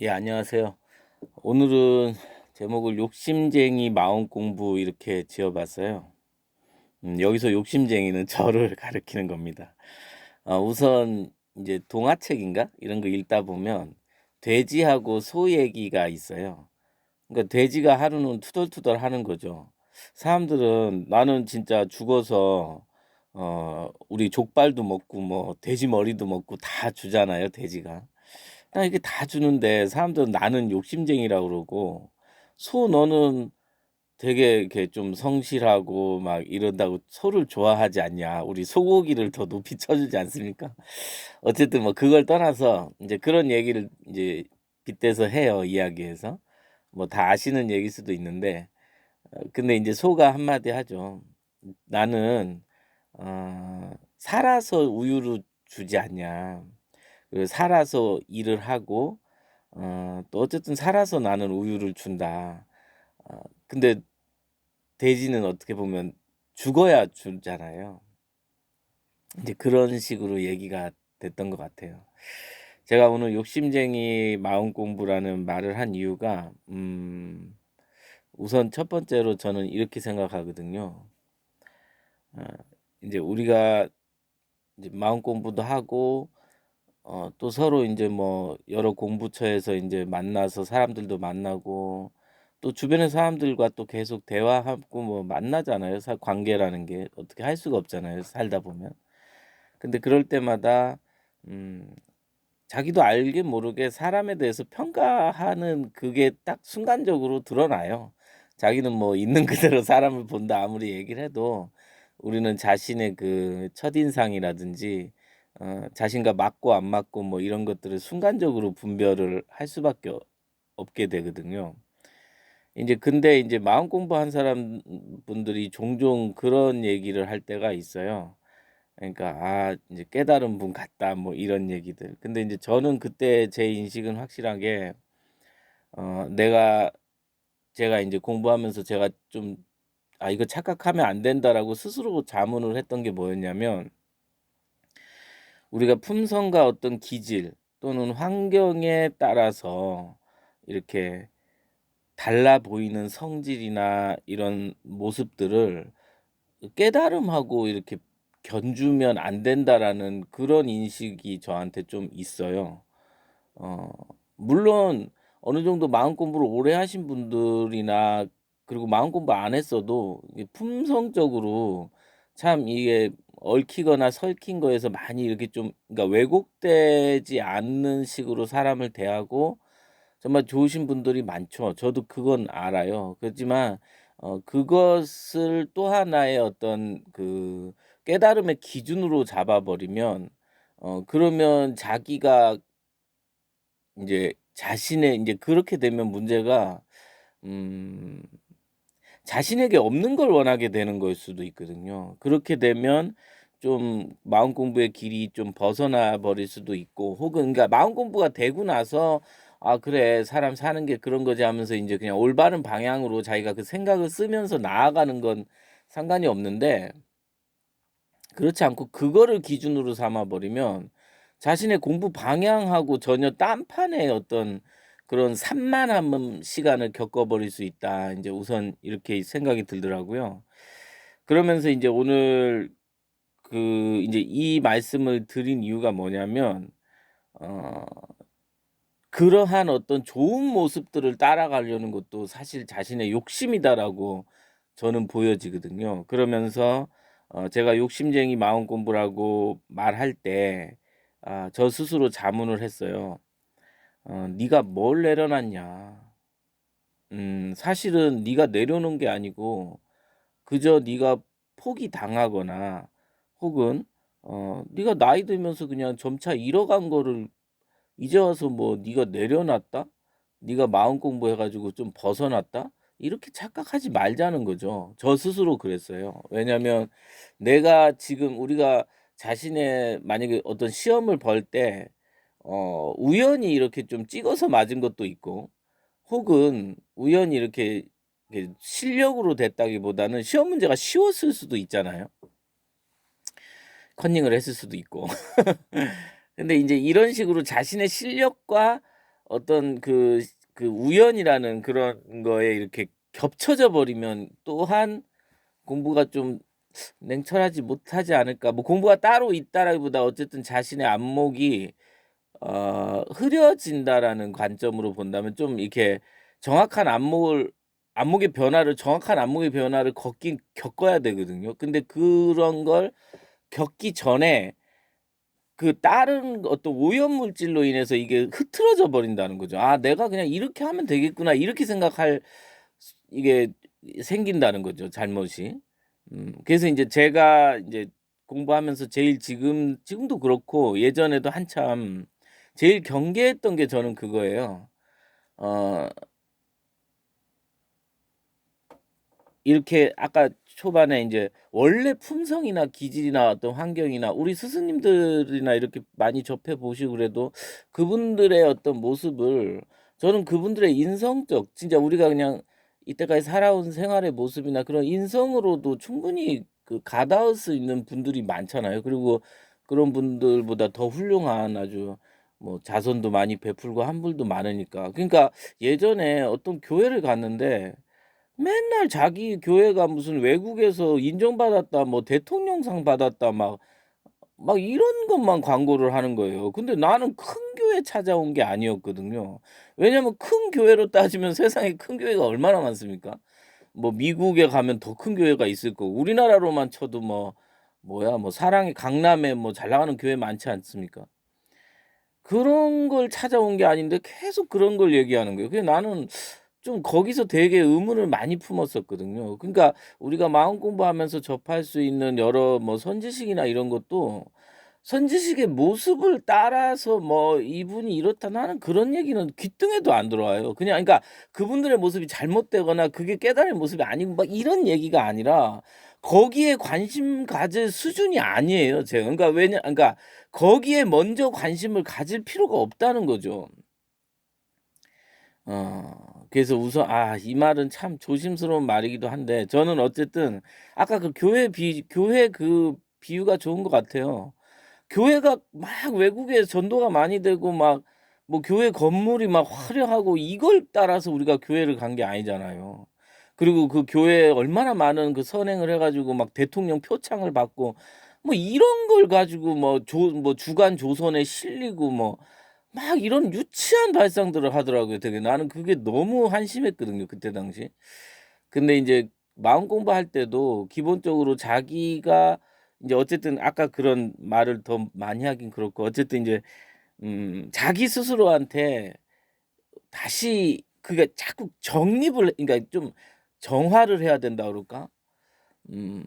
예, 안녕하세요. 오늘은 제목을 욕심쟁이 마음 공부 이렇게 지어 봤어요. 여기서 욕심쟁이는 저를 가리키는 겁니다. 우선 이제 동화책인가? 이런 거 읽다 보면 돼지하고 소 얘기가 있어요. 그러니까 돼지가 하루는 투덜투덜 하는 거죠. 사람들은 나는 진짜 죽어서 우리 족발도 먹고 뭐 돼지 머리도 먹고 다 주잖아요, 돼지가. 이게 다 주는데 사람들은 나는 욕심쟁이라고 그러고 "소 너는 되게 이렇게 좀 성실하고 막 이런다고 소를 좋아하지 않냐. 우리 소고기를 더 높이 쳐 주지 않습니까?" 어쨌든 뭐 그걸 떠나서 인제 그런 얘기를 인제 빗대서 해요, 이야기해서. 뭐 다 아시는 얘기일 수도 있는데 근데 인제 소가 한마디 하죠. "나는 살아서 우유를 주지 않냐. 살아서 일을 하고 또 어쨌든 살아서 나는 우유를 준다." 근데 돼지는 어떻게 보면 죽어야 주잖아요. 이제 그런 식으로 얘기가 됐던 것 같아요. 제가 오늘 욕심쟁이 마음 공부라는 말을 한 이유가 우선 첫 번째로 저는 이렇게 생각하거든요. 어 인제 우리가 이제 마음 공부도 하고 또 서로 인제 뭐 여러 공부처에서 인제 만나서 사람들도 만나고 또 주변의 사람들과 또 계속 대화하고 뭐 만나잖아요. 관계라는 게 어떻게 할 수가 없잖아요, 살다 보면. 근데 그럴 때마다 음 자기도 알게 모르게 사람에 대해서 평가하는 그게 딱 순간적으로 드러나요. 자기는 뭐 있는 그대로 사람을 본다 아무리 얘기를 해도 우리는 자신의 그 첫인상이라든지 자신과 맞고 안 맞고 뭐 이런 것들을 순간적으로 분별을 할 수밖에 없게 되거든요. 인제 근데 인제 마음 공부한 분들이 종종 그런 얘기를 할 때가 있어요. 그러니까 "아 인제 깨달은 분 같다." 뭐 이런 얘기들. 근데 인제 저는 그때 제 인식은 확실하게 내가 제가 인제 공부하면서 제가 좀 '아 이거 착각하면 안 된다.'라고 스스로 자문을 했던 게 뭐였냐면 우리가 품성과 어떤 기질 또는 환경에 따라서 이렇게 달라 보이는 성질이나 이런 모습들을 깨달음하고 이렇게 견주면 안 된다라는 그런 인식이 저한테 좀 있어요. 어 물론 어느 정도 마음 공부를 오래 하신 분들이나 그리고 마음 공부 안 했어도 이게 품성적으로 참 이게 얽히거나 설킨 거에서 많이 이렇게 좀 그러니까 왜곡되지 않는 식으로 사람을 대하고 정말 좋으신 분들이 많죠. 저도 그건 알아요. 그렇지만 그것을 또 하나의 어떤 그 깨달음의 기준으로 잡아 버리면 그러면 자기가 인제 자신의 인제 그렇게 되면 문제가 음 자신에게 없는 걸 원하게 되는 거일 수도 있거든요. 그렇게 되면 좀 마음 공부의 길이 좀 벗어나 버릴 수도 있고 혹은 그러니까 마음 공부가 되고 나서 '아 그래 사람 사는 게 그런 거지.' 하면서 인제 그냥 올바른 방향으로 자기가 그 생각을 쓰면서 나아가는 건 상관이 없는데 그렇지 않고 그거를 기준으로 삼아 버리면 자신의 공부 방향하고 전혀 딴판의 어떤 그런 산만한 시간을 겪어 버릴 수 있다. 인제 우선 이렇게 생각이 들더라고요. 그러면서 인제 오늘 그 인제 이 말씀을 드린 이유가 뭐냐면 어 그러한 어떤 좋은 모습들을 따라가려는 것도 사실 자신의 욕심이다라고 저는 보여지거든요. 그러면서 제가 욕심쟁이 마음 공부라고 말할 때 저 스스로 자문을 했어요. "네가 뭘 내려놨냐. 사실은 네가 내려놓은 게 아니고 그저 네가 포기 당하거나 혹은 네가 나이 들면서 그냥 점차 잃어간 거를 이제 와서 뭐 '네가 내려놨다. 네가 마음 공부해 가지고 좀 벗어났다.' 이렇게 착각하지 말자는 거죠. 저 스스로 그랬어요. 왜냐하면 내가 지금 우리가 자신의 만약에 어떤 시험을 벌 때 우연히 이렇게 좀 찍어서 맞은 것도 있고 혹은 우연히 이렇게 실력으로 됐다기보다는 시험 문제가 쉬웠을 수도 있잖아요. 컨닝을 했을 수도 있고. 근데 인제 이런 식으로 자신의 실력과 어떤 그 우연이라는 그런 거에 이렇게 겹쳐져 버리면 또한 공부가 좀 냉철하지 못하지 않을까. 뭐 공부가 따로 있다라기보다 어쨌든 자신의 안목이 흐려진다라는 관점으로 본다면 좀 이렇게 정확한 정확한 안목의 변화를 겪어야 되거든요. 근데 그런 걸 겪기 전에 그 다른 어떤 오염물질로 인해서 이게 흐트러져 버린다는 거죠. '아 내가 그냥 이렇게 하면 되겠구나.' 이렇게 생각할 이게 생긴다는 거죠, 잘못이. 그래서 인제 제가 인제 공부하면서 제일 지금도 그렇고 예전에도 한참 제일 경계했던 게 저는 그거예요. 어 이렇게 아까 초반에 인제 원래 품성이나 기질이나 어떤 환경이나 우리 스승님들이나 이렇게 많이 접해 보시고 그래도 그분들의 어떤 모습을 저는 그분들의 인성적 진짜 우리가 그냥 이때까지 살아온 생활의 모습이나 그런 인성으로도 충분히 그 가닿을 수 있는 분들이 많잖아요. 그리고 그런 분들보다 더 훌륭한 아주 뭐 자선도 많이 베풀고 한분도 많으니까. 그러니까 예전에 어떤 교회를 갔는데 맨날 자기 교회가 무슨 외국에서 인정받았다 뭐 대통령상 받았다 막 이런 것만 광고를 하는 거예요. 근데 나는 큰 교회 찾아온 게 아니었거든요. 왜냐면 큰 교회로 따지면 세상에 큰 교회가 얼마나 많습니까? 뭐 미국에 가면 더 큰 교회가 있을 거고 우리나라로만 쳐도 뭐 사랑의 강남에 뭐 잘 나가는 교회 많지 않습니까? 그런 걸 찾아온 게 아닌데 계속 그런 걸 얘기하는 거예요. 그래서 나는 좀 거기서 되게 의문을 많이 품었었거든요. 그러니까 우리가 마음 공부하면서 접할 수 있는 여러 뭐 선지식이나 이런 것도 선지식의 모습을 따라서 뭐 "이분이 이렇다." 나는 그런 얘기는 귓등에도 안 들어와요. 그냥 그러니까 그분들의 모습이 잘못되거나 그게 깨달은 모습이 아니고 막 이런 얘기가 아니라 거기에 관심 가질 수준이 아니에요 제가. 그러니까 거기에 먼저 관심을 가질 필요가 없다는 거죠. 그래서 우선 이 말은 참 조심스러운 말이기도 한데 저는 어쨌든 아까 그 교회 그 비유가 좋은 것 같아요. 교회가 막 외국에 전도가 많이 되고 막 뭐 교회 건물이 막 화려하고 이걸 따라서 우리가 교회를 간 게 아니잖아요. 그리고 그 교회에 얼마나 많은 그 선행을 해 가지고 막 대통령 표창을 받고 뭐 이런 걸 가지고 뭐 주간 조선에 실리고 막 이런 유치한 발상들을 하더라고요 되게. 나는 그게 너무 한심했거든요 그때 당시. 근데 인제 마음 공부할 때도 기본적으로 자기가 인제 어쨌든 아까 그런 말을 더 많이 하긴 그렇고 어쨌든 인제 자기 스스로한테 다시 그게 자꾸 정립을 그러니까 좀 정화를 해야 된다 그럴까? 음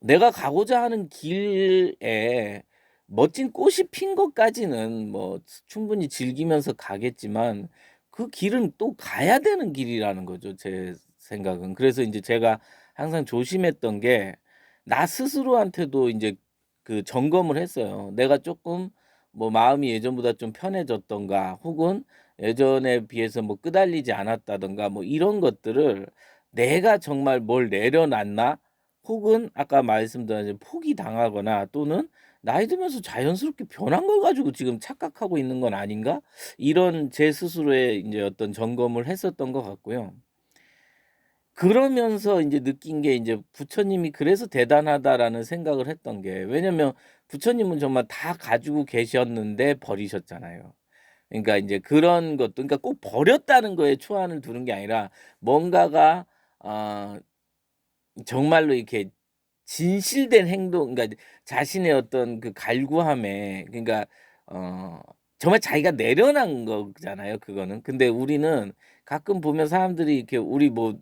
내가 가고자 하는 길에 멋진 꽃이 핀 것까지는 뭐 충분히 즐기면서 가겠지만 그 길은 또 가야 되는 길이라는 거죠, 제 생각은. 그래서 인제 제가 항상 조심했던 게 나 스스로한테도 인제 그 점검을 했어요. 내가 쪼끔 뭐 마음이 예전보다 좀 편해졌던가 혹은 예전에 비해서 뭐 끄달리지 않았다든가 뭐 이런 것들을 '내가 정말 뭘 내려놨나?' 혹은 아까 말씀드린 포기당하거나 또는 '나이 들면서 자연스럽게 변한 걸 가지고 지금 착각하고 있는 건 아닌가?' 이런 제 스스로의 인제 어떤 점검을 했었던 것 같고요. 그러면서 인제 느낀 게 인제 '부처님이 그래서 대단하다.'라는 생각을 했던 게 왜냐면 부처님은 정말 다 가지고 계셨는데 버리셨잖아요. 그러니까 인제 그런 것도 그러니까 꼭 버렸다는 거에 초안을 두는 게 아니라 뭔가가 아 정말로 이렇게 진실된 행동 그러니까 자신의 어떤 그 갈구함에 그러니까 어 정말 자기가 내려놓은 거잖아요 그거는. 근데 우리는 가끔 보면 사람들이 이렇게 우리 뭐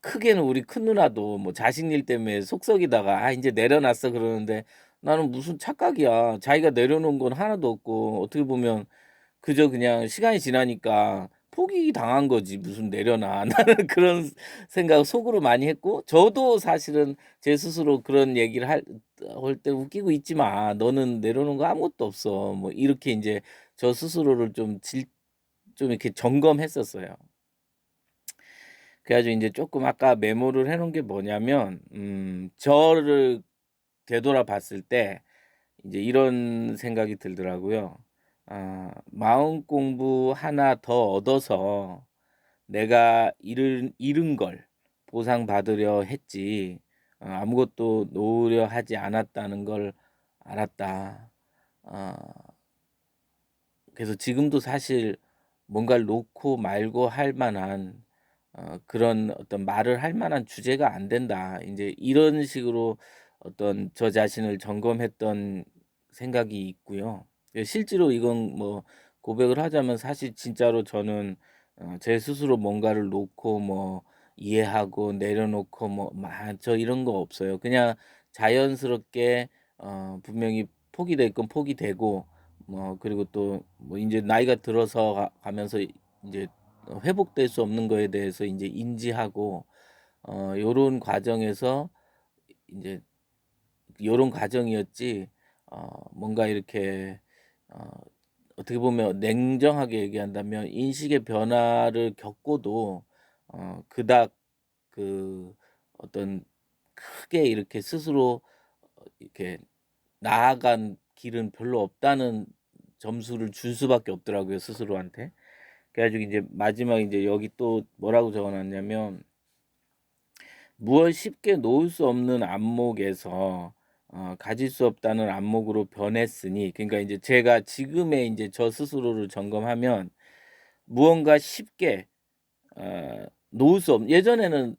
크게는 우리 큰누나도 뭐 자식 일 때문에 속썩이다가 "아 인제 내려놨어." 그러는데 나는 무슨 착각이야. 자기가 내려놓은 건 하나도 없고 어떻게 보면 그저 그냥 시간이 지나니까 포기당한 거지 무슨 내려놔. 나는 그런 생각을 속으로 많이 했고 저도 사실은 제 스스로 그런 얘기를 할 때 "웃기고 있지 마. 너는 내려놓은 거 아무것도 없어." 뭐 이렇게 인제 저 스스로를 좀 이렇게 점검했었어요. 그래 가지고 인제 쪼끔 아까 메모를 해 놓은 게 뭐냐면 저를 되돌아 봤을 때 인제 이런 생각이 들더라고요. 마음 공부 하나 더 얻어서 내가 잃은 걸 보상받으려 했지 아무것도 놓으려 하지 않았다는 걸 알았다. 어 그래서 지금도 사실 뭔가를 놓고 말고 할 만한 그런 어떤 말을 할 만한 주제가 안 된다. 이제 이런 식으로 어떤 저 자신을 점검했던 생각이 있고요. 실제로 이건 뭐 고백을 하자면 사실 진짜로 저는 제 스스로 뭔가를 놓고 뭐 이해하고 내려놓고 뭐 저 이런 거 없어요. 그냥 자연스럽게 분명히 포기될 건 포기되고 뭐 그리고 또 뭐 인제 나이가 들어서 가면서 인제 회복될 수 없는 거에 대해서 인제 인지하고 요런 과정에서 인제 요런 과정이었지 뭔가 이렇게 어 어떻게 보면 냉정하게 얘기한다면 인식의 변화를 겪고도 그닥 그 어떤 크게 이렇게 스스로 이렇게 나아간 길은 별로 없다는 점수를 줄 수밖에 없더라고요, 스스로한테. 그래 가지고 인제 마지막에 인제 여기 또 뭐라고 적어 놨냐면 "무엇 쉽게 놓을 수 없는 안목에서 가질 수 없다는 안목으로 변했으니." 그러니까 인제 제가 지금의 인제 저 스스로를 점검하면 무언가 쉽게 놓을 수 없 예전에는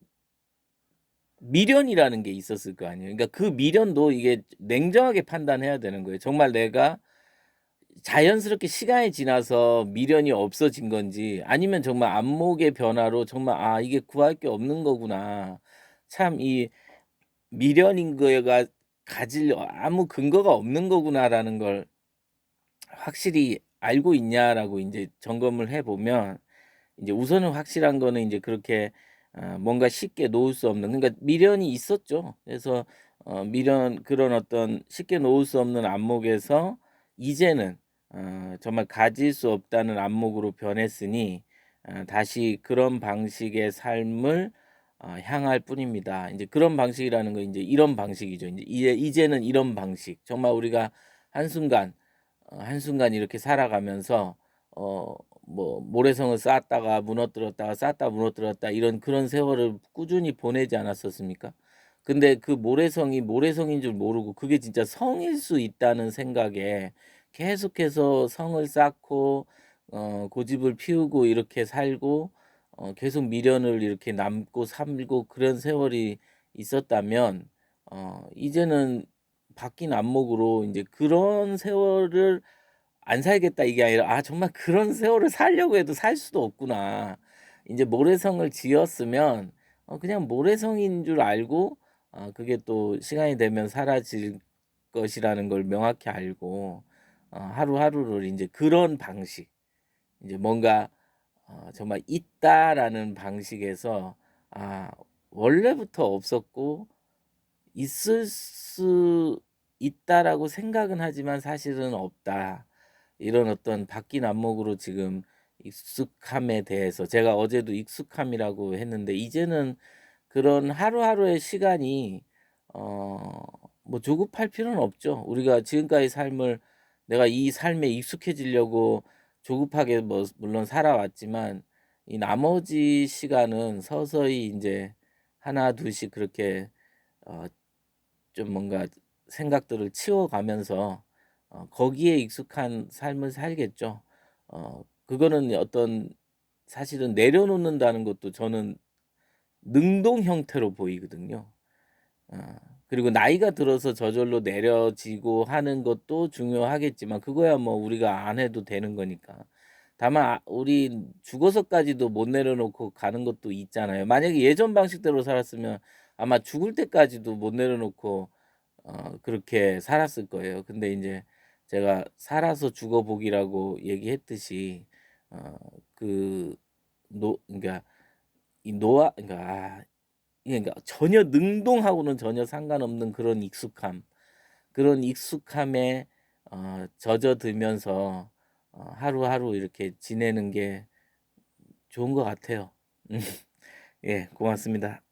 미련이라는 게 있었을 거 아니에요. 그러니까 그 미련도 이게 냉정하게 판단해야 되는 거예요. 정말 내가 자연스럽게 시간이 지나서 미련이 없어진 건지 아니면 정말 안목의 변화로 정말 '아 이게 구할 게 없는 거구나. 참 이 미련인 거가 가질 아무 근거가 없는 거구나.'라는 걸 확실히 알고 있냐라고 인제 점검을 해 보면 인제 우선은 확실한 거는 인제 그렇게 뭔가 쉽게 놓을 수 없는 그러니까 미련이 있었죠. 그래서 미련 그런 어떤 쉽게 놓을 수 없는 안목에서 이제는 정말 가질 수 없다는 안목으로 변했으니 다시 그런 방식의 삶을 향할 뿐입니다. 인제 그런 방식이라는 건 인제 이런 방식이죠. 인제 이제는 이런 방식. 정말 우리가 한순간 한순간 이렇게 살아가면서 어 뭐 모래성을 쌓았다가 무너뜨렸다가 쌓았다가 무너뜨렸다 이런 그런 세월을 꾸준히 보내지 않았었습니까? 근데 그 모래성이 모래성인 줄 모르고 그게 진짜 성일 수 있다는 생각에 계속해서 성을 쌓고 고집을 피우고 이렇게 살고 계속 미련을 이렇게 남고 살고 그런 세월이 있었다면 이제는 바뀐 안목으로 인제 그런 세월을 안 살겠다 이게 아니라 '아 정말 그런 세월을 살려고 해도 살 수도 없구나.' 인제 모래성을 지었으면 그냥 모래성인 줄 알고 그게 또 시간이 되면 사라질 것이라는 걸 명확히 알고 하루하루를 인제 그런 방식 인제 뭔가 정말 '있다.'라는 방식에서 아 원래부터 없었고 '있을 수 있다.'라고 생각은 하지만 사실은 없다. 이런 어떤 바뀐 안목으로 지금 익숙함에 대해서 제가 어제도 익숙함이라고 했는데 이제는 그런 하루하루의 시간이 어 뭐 조급할 필요는 없죠. 우리가 지금까지 삶을 내가 이 삶에 익숙해지려고 조급하게 뭐 물론 살아왔지만 이 나머지 시간은 서서히 인제 하나 둘씩 그렇게 어 좀 뭔가 생각들을 치워가면서 거기에 익숙한 삶을 살겠죠. 그거는 어떤 사실은 내려놓는다는 것도 저는 능동 형태로 보이거든요. 어 그리고 나이가 들어서 저절로 내려지고 하는 것도 중요하겠지만 그거야 뭐 우리가 안 해도 되는 거니까. 다만 우리 죽어서까지도 못 내려놓고 가는 것도 있잖아요. 만약에 예전 방식대로 살았으면 아마 죽을 때까지도 못 내려놓고 그렇게 살았을 거예요. 근데 인제 제가 살아서 죽어 보기라고 얘기했듯이 어 그 그러니까 이 노화 그러니까 그러니까 전혀 능동하고는 전혀 상관없는 그런 익숙함, 그런 익숙함에 젖어들면서 하루하루 이렇게 지내는 게 좋은 것 같아요. 예 고맙습니다.